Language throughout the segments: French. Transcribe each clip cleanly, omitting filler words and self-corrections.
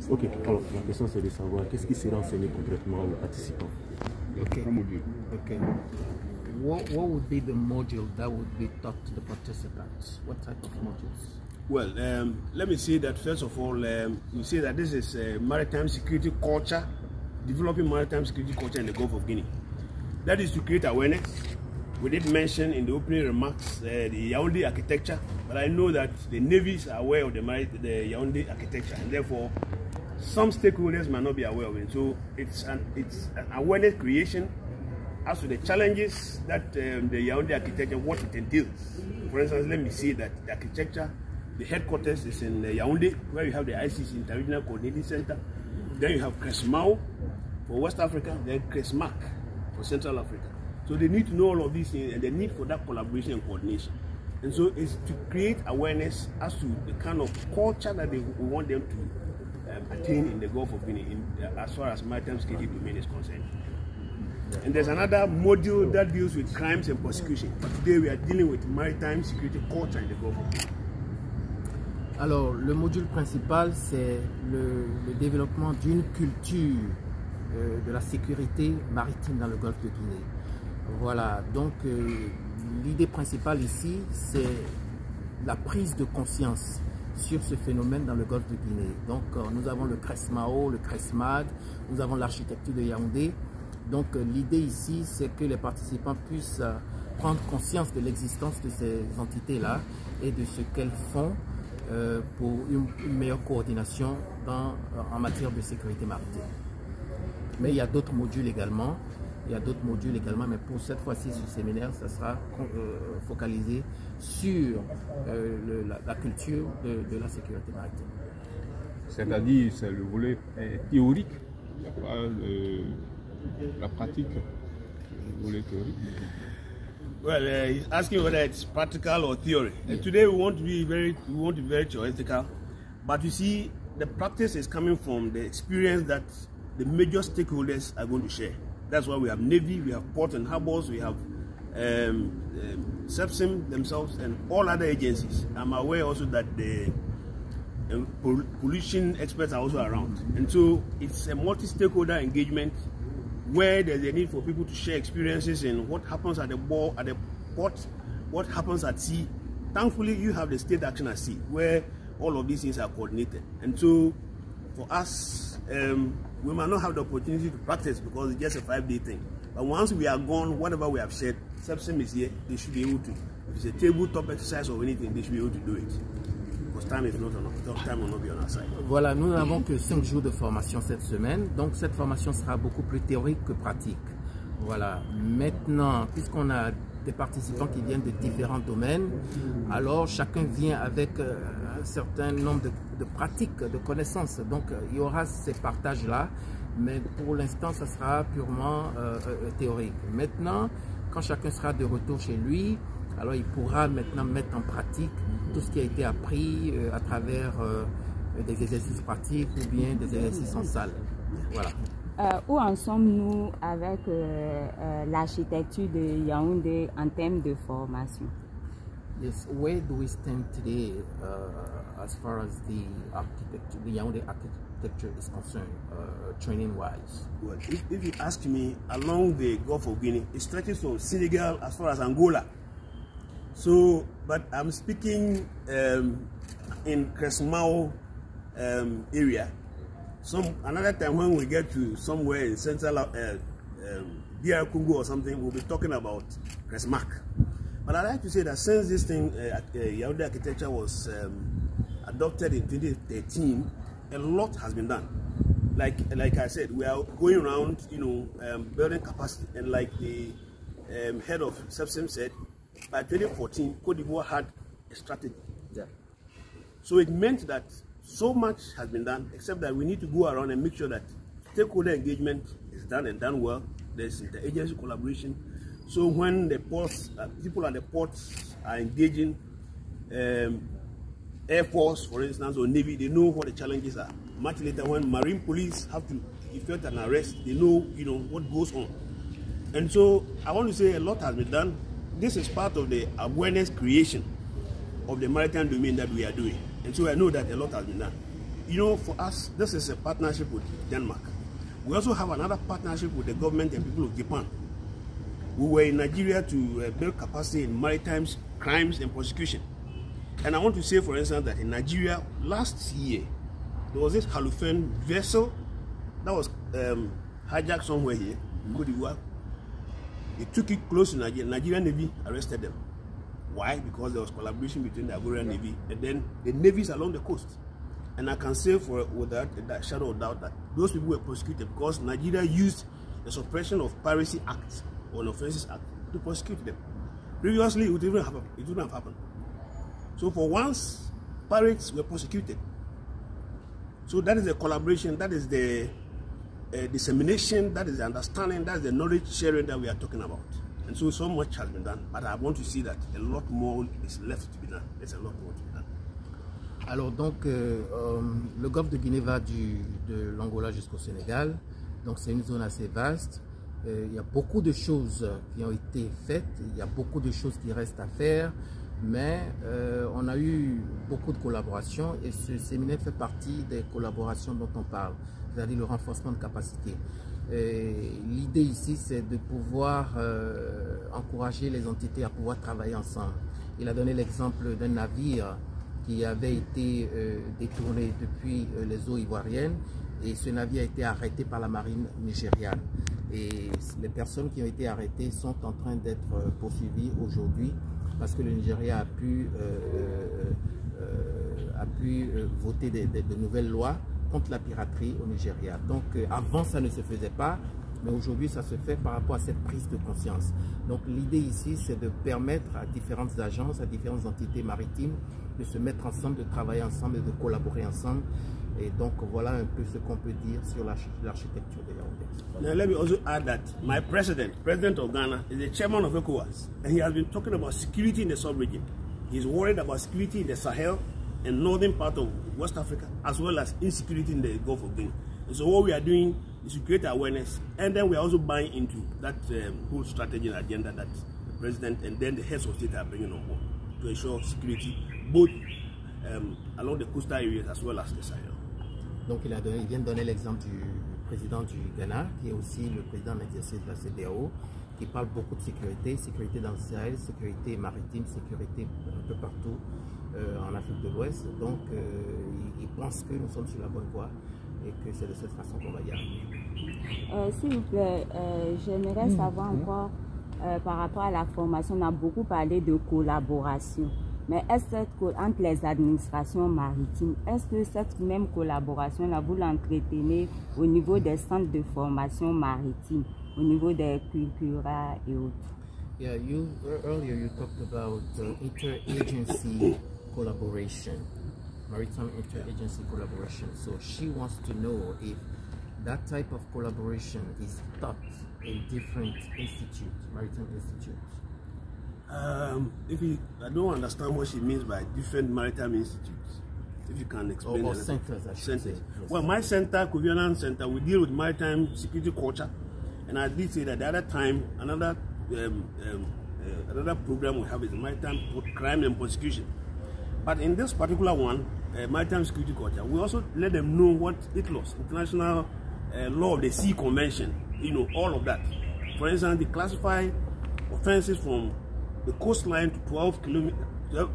Ok, alors la question c'est de savoir qu'est-ce qui sera enseigné concrètement aux participants. Okay. Okay. What would be the module that would be taught to the participants? What type of modules? Well, let me say that first of all, we say that this is maritime security culture, developing maritime security culture in the Gulf of Guinea. That is to create awareness. We did mention in the opening remarks the Yaoundé architecture, but I know that the navies are aware of the Yaoundé architecture, and therefore some stakeholders might not be aware of it. So it's an awareness creation as to the challenges that the Yaoundé architecture, what it entails. For instance, let me say that the architecture, the headquarters is in Yaoundé, where you have the ICC Interregional Coordinating Center. Then you have CRESMAO for West Africa, then CRESMAC for Central Africa. So they need to know all of these things, and the need for that collaboration and coordination. And so it's to create awareness as to the kind of culture that we want them to attain in the Gulf of Guinea, as far as maritime security domain is concerned. And there's another module that deals with crimes and prosecution. But today we are dealing with maritime security culture in the Gulf of Guinea. Alors, le module principal, c'est le développement d'une culture de la sécurité maritime dans le Golfe de Guinée. Voilà, donc l'idée principale ici, c'est la prise de conscience sur ce phénomène dans le Golfe de Guinée. Donc nous avons le CRESMAO, le CRESMAG, nous avons l'architecture de Yaoundé. Donc l'idée ici, c'est que les participants puissent prendre conscience de l'existence de ces entités-là et de ce qu'elles font pour une meilleure coordination en matière de sécurité maritime. Mais il y a d'autres modules également. Mais pour cette fois-ci, ce séminaire, ça sera focalisé sur la culture de la sécurité maritime. C'est-à-dire, c'est le volet théorique, il n'y a pas la pratique, le volet théorique. Well, he's asking whether it's practical or theory. And today we want to be very theoretical, but you see, the practice is coming from the experience that the major stakeholders are going to share. That's why we have Navy, we have Port and Harbors, we have SEPSIM themselves, and all other agencies. I'm aware also that the pollution experts are also around. And so it's a multi-stakeholder engagement where there's a need for people to share experiences in what happens at the port, what happens at sea. Thankfully, you have the state action at sea, where all of these things are coordinated. And so for us, we might not have the opportunity to practice because it's just a 5-day thing. But once we are gone, whatever we have shared, SEPSIM is here, they should be able to. If it's a tabletop exercise or anything, they should be able to do it. Because time will not be on our side. Voilà, nous n'avons que 5 jours de formation cette semaine, donc cette formation sera beaucoup plus théorique que pratique. Voilà, maintenant, puisqu'on a des participants qui viennent de différents domaines, alors chacun vient avec un certain nombre de pratiques, de connaissances. Donc il y aura ces partages-là, mais pour l'instant, ça sera purement théorique. Maintenant, quand chacun sera de retour chez lui, alors il pourra maintenant mettre en pratique tout ce qui a été appris à travers des exercices pratiques ou bien des exercices en salle. Voilà. Où en sommes-nous avec l'architecture de Yaoundé en termes de formation? Yes, where do we stand today as far as the architecture, the Yaoundé architecture is concerned, training-wise? Well, if you ask me, along the Gulf of Guinea, it stretches from Senegal as far as Angola. So, but I'm speaking in CRESMAO area. Another time when we get to somewhere in Central DR Congo or something, we'll be talking about CRESMAC. But I'd like to say that since this thing, Yaoundé architecture was adopted in 2013, a lot has been done. Like I said, we are going around, building capacity, and like the head of SEPSIM said, by 2014, Côte d'Ivoire had a strategy. Yeah. So it meant that so much has been done, except that we need to go around and make sure that stakeholder engagement is done and done well. There's interagency collaboration. So when the ports, people at the ports are engaging, Air Force, for instance, or Navy, they know what the challenges are. Much later, when Marine Police have to effect an arrest, they know, what goes on. And so I want to say a lot has been done. This is part of the awareness creation of the maritime domain that we are doing. And so I know that a lot has been done. you know, for us, this is a partnership with Denmark. We also have another partnership with the government and people of Japan. We were in Nigeria to build capacity in maritime crimes and prosecution. And I want to say, for instance, that in Nigeria last year, there was this Halufan vessel that was hijacked somewhere here in Côte d'Ivoire. They took it close to Nigeria. Nigerian Navy arrested them. Why? Because there was collaboration between the Ivorian Navy and then the navies along the coast. And I can say without that shadow of doubt that those people were prosecuted because Nigeria used the Suppression of Piracy Act or an Offences Act to prosecute them. Previously, it wouldn't have happened. So for once, pirates were prosecuted. So that is the collaboration, that is the dissemination, that is the understanding, that is the knowledge sharing that we are talking about. And so much has been done, but I want to see that a lot more is left to be done. There's a lot more to be done. Alors donc, le golfe de Guinée va de l'Angola jusqu'au Sénégal. Donc c'est une zone assez vaste. Il y a beaucoup de choses qui ont été faites. Il y a beaucoup de choses qui restent à faire. Mais on a eu beaucoup de collaborations et ce séminaire fait partie des collaborations dont on parle, c'est-à-dire le renforcement de capacité. L'idée ici, c'est de pouvoir encourager les entités à pouvoir travailler ensemble. Il a donné l'exemple d'un navire qui avait été détourné depuis les eaux ivoiriennes et ce navire a été arrêté par la marine nigériane. Et les personnes qui ont été arrêtées sont en train d'être poursuivies aujourd'hui parce que le Nigeria a pu voter de nouvelles lois contre la piraterie au Nigeria. Donc avant ça ne se faisait pas, mais aujourd'hui ça se fait par rapport à cette prise de conscience. Donc l'idée ici c'est de permettre à différentes agences, à différentes entités maritimes de se mettre ensemble, de travailler ensemble et de collaborer ensemble. Et donc voilà un peu ce qu'on peut dire sur l'architecture de Yaoundé. Now let me also add that my president of Ghana, is the chairman of ECOWAS, and he has been talking about security in the sub-region. He's worried about security in the Sahel and northern part of West Africa, as well as insecurity in the Gulf of Guinea. And so what we are doing is to create awareness, and then we are also buying into that whole strategy and agenda that the president and then the heads of state are bringing on board to ensure security both along the coastal areas as well as the Sahel. Donc il vient de donner l'exemple du président du Ghana, qui est aussi le président en exercice de la CEDEAO, qui parle beaucoup de sécurité, sécurité dans le Sahel, sécurité maritime, sécurité un peu partout en Afrique de l'Ouest. Donc il pense que nous sommes sur la bonne voie et que c'est de cette façon qu'on va y arriver. S'il vous plaît, j'aimerais savoir encore par rapport à la formation, on a beaucoup parlé de collaboration. Mais est-ce que entre les administrations maritimes, est-ce que cette même collaboration-là, vous l'entretenez au niveau des centres de formation maritime, au niveau des cultura et autres? Yeah, earlier you talked about interagency collaboration, maritime interagency collaboration. So she wants to know if that type of collaboration is taught in different institutes, maritime institutes. I don't understand what she means by different maritime institutes. If you can explain. Or centers, I should say. Yes. Well, my center, Covenant Center, we deal with maritime security culture, and I did say that the other time another program we have is maritime crime and prosecution. But in this particular one, maritime security culture, we also let them know what ICLOS, International Law of the Sea Convention, you know, all of that. For instance, they classify offenses from the coastline to 12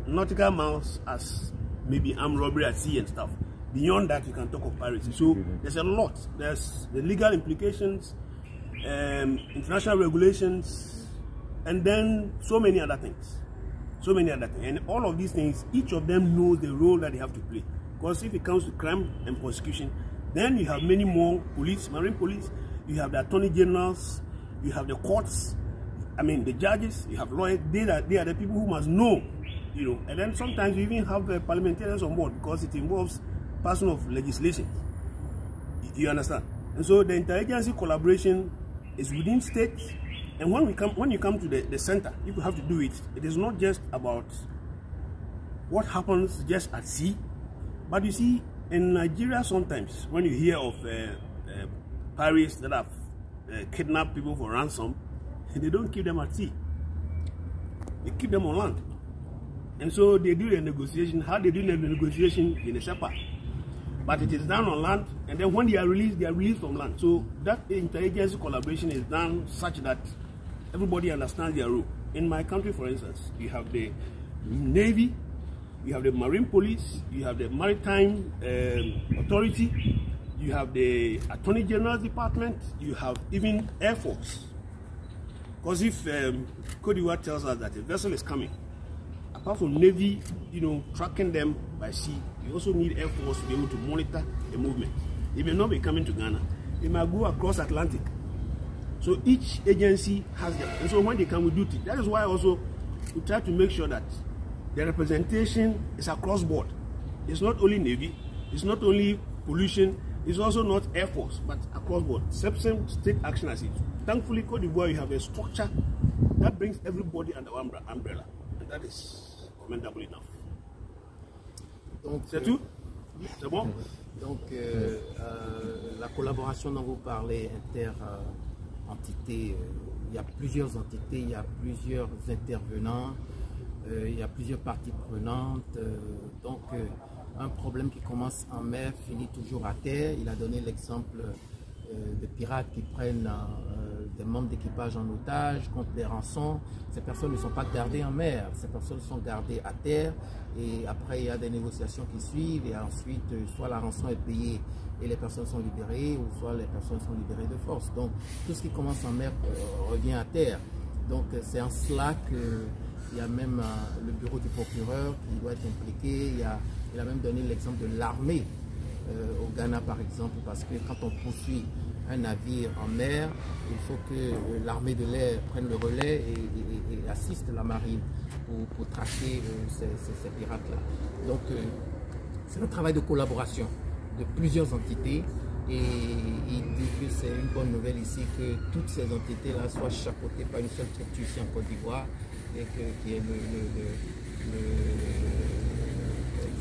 nautical miles as maybe armed robbery at sea and stuff. Beyond that, you can talk of piracy. So there's a lot. There's the legal implications, international regulations, and then so many other things. So many other things. And all of these things, each of them knows the role that they have to play. Because if it comes to crime and prosecution, then you have many more police, marine police, you have the attorney generals, you have the courts, I mean, the judges, you have lawyers, they are the people who must know, you know. And then sometimes you even have parliamentarians on board because it involves passing of legislation. You understand? And so the interagency collaboration is within states. And when you come to the center, if you have to do it, it is not just about what happens just at sea. But you see, in Nigeria sometimes, when you hear of pirates that have kidnapped people for ransom, they don't keep them at sea. They keep them on land. And so they do the negotiation. How they do the negotiation in the Shepherd. but it is done on land, and then when they are released from land. So that interagency collaboration is done such that everybody understands their role. In my country, for instance, you have the Navy, you have the Marine Police, you have the Maritime Authority, you have the Attorney General's Department, you have even Air Force. Because if Côte d'Ivoire tells us that a vessel is coming, apart from Navy, tracking them by sea, you also need Air Force to be able to monitor the movement. They may not be coming to Ghana. They might go across Atlantic. So each agency has them. And so when they come with duty, that is why also we try to make sure that the representation is across board. It's not only Navy, it's not only pollution, it's also not Air Force, but across board. SEPSEM take action as it. Thankfully, Côte d'Ivoire, you have a structure that brings everybody under one umbrella. And that is commendable enough. C'est tout? C'est bon? Donc, la collaboration dont vous parlez, inter-entités, il y a plusieurs entités, il y a plusieurs intervenants, il y a plusieurs parties prenantes. Donc, un problème qui commence en mer finit toujours à terre. Il a donné l'exemple de pirates qui prennent des membres d'équipage en otage contre des rançons. Ces personnes ne sont pas gardées en mer, ces personnes sont gardées à terre, et après il y a des négociations qui suivent, et ensuite soit la rançon est payée et les personnes sont libérées, ou soit les personnes sont libérées de force. Donc tout ce qui commence en mer revient à terre. Donc c'est en cela qu'il y a même le bureau du procureur qui doit être impliqué. Il a même donné l'exemple de l'armée au Ghana par exemple, parce que quand on poursuit un navire en mer, il faut que l'armée de l'air prenne le relais et assiste la marine pour traquer ces pirates-là. Donc c'est un travail de collaboration de plusieurs entités, et il dit que c'est une bonne nouvelle ici que toutes ces entités-là soient chapeautées par une seule structure ici en Côte d'Ivoire, et qu'il y ait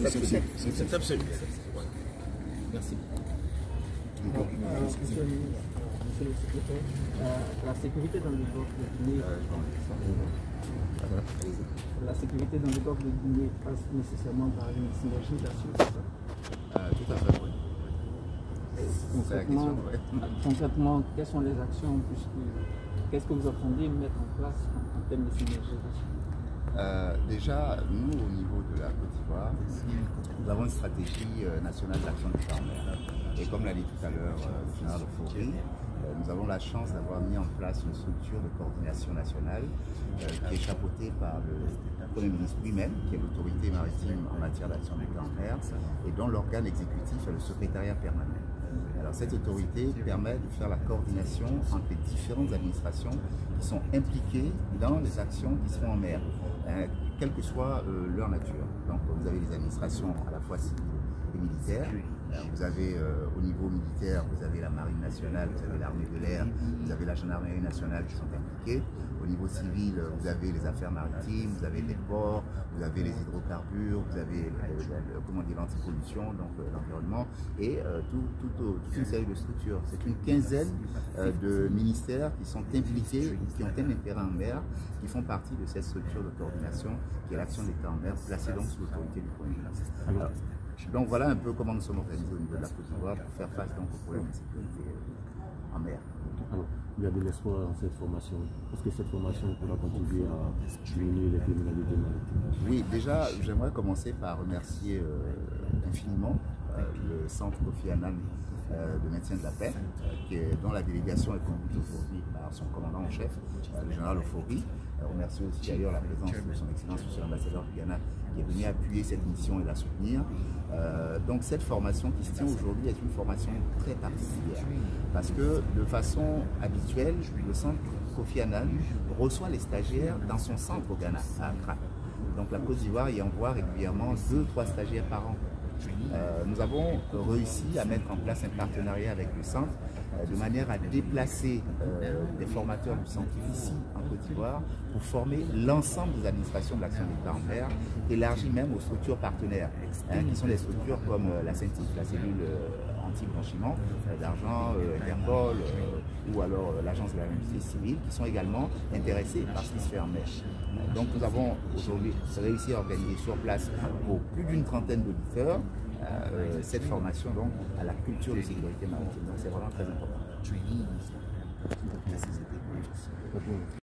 C'est Merci. Monsieur le secrétaire, la sécurité dans le golfe de Guinée, passe nécessairement par une synergie d'action, c'est ça? Tout à fait, oui. Concrètement, quelles sont les actions, qu'est-ce que vous attendez mettre en place en termes de synergie d'action? Déjà, nous, au niveau de la Côte d'Ivoire, nous avons une stratégie nationale d'action de mer. Et comme l'a dit tout à l'heure le général Ofori, nous avons la chance d'avoir mis en place une structure de coordination nationale qui est chapeautée par le Premier ministre lui-même, qui est l'autorité maritime en matière d'action de mer, et dont l'organe exécutif est le secrétariat permanent. Alors cette autorité permet de faire la coordination entre les différentes administrations qui sont impliquées dans les actions qui sont en mer, quelle que soit leur nature. Donc vous avez les administrations à la fois civiles et militaires. Vous avez au niveau militaire, vous avez la marine nationale, vous avez l'armée de l'air, vous avez la gendarmerie nationale qui sont impliquées. Au niveau civil, vous avez les affaires maritimes, vous avez les ports, vous avez les hydrocarbures, vous avez l'antipollution, donc l'environnement, et toute une série de structures. C'est une quinzaine de ministères qui sont impliqués, qui ont un intérêt en mer, qui font partie de cette structure de coordination qui est l'action d'État en mer, placée donc sous l'autorité du Premier ministre. Donc voilà un peu comment nous sommes organisés au niveau de la Côte d'Ivoire pour faire face donc aux problèmes de sécurité en mer. Alors, il y a de l'espoir dans cette formation. Est-ce que cette formation pourra contribuer à diminuer les criminalités maritimes? Oui, déjà, j'aimerais commencer par remercier infiniment le centre Kofi Annan de maintien de la paix, dont la délégation est conduite aujourd'hui par son commandant en chef, le général Ofori. Remercier aussi d'ailleurs la présence de son excellence, monsieur l'ambassadeur du Ghana, qui est venu appuyer cette mission et la soutenir. Donc cette formation qui se tient aujourd'hui est une formation très particulière, parce que de façon habituelle, le centre Kofi Annan reçoit les stagiaires dans son centre au Ghana, à Accra. Donc la Côte d'Ivoire y envoie régulièrement 2-3 stagiaires par an. Nous avons réussi à mettre en place un partenariat avec le centre de manière à déplacer des formateurs du centre ici en Côte d'Ivoire pour former l'ensemble des administrations de l'action d'État en mer, élargie même aux structures partenaires, qui sont des structures comme la CENTIF, la cellule anti-blanchiment d'argent, Interpol, ou alors l'agence de la justice civile, qui sont également intéressés par ce qui se fait en mer. Donc nous avons aujourd'hui réussi à organiser sur place pour plus d'une trentaine d'auditeurs cette formation donc, à la culture de sécurité maritime. Donc c'est vraiment très important.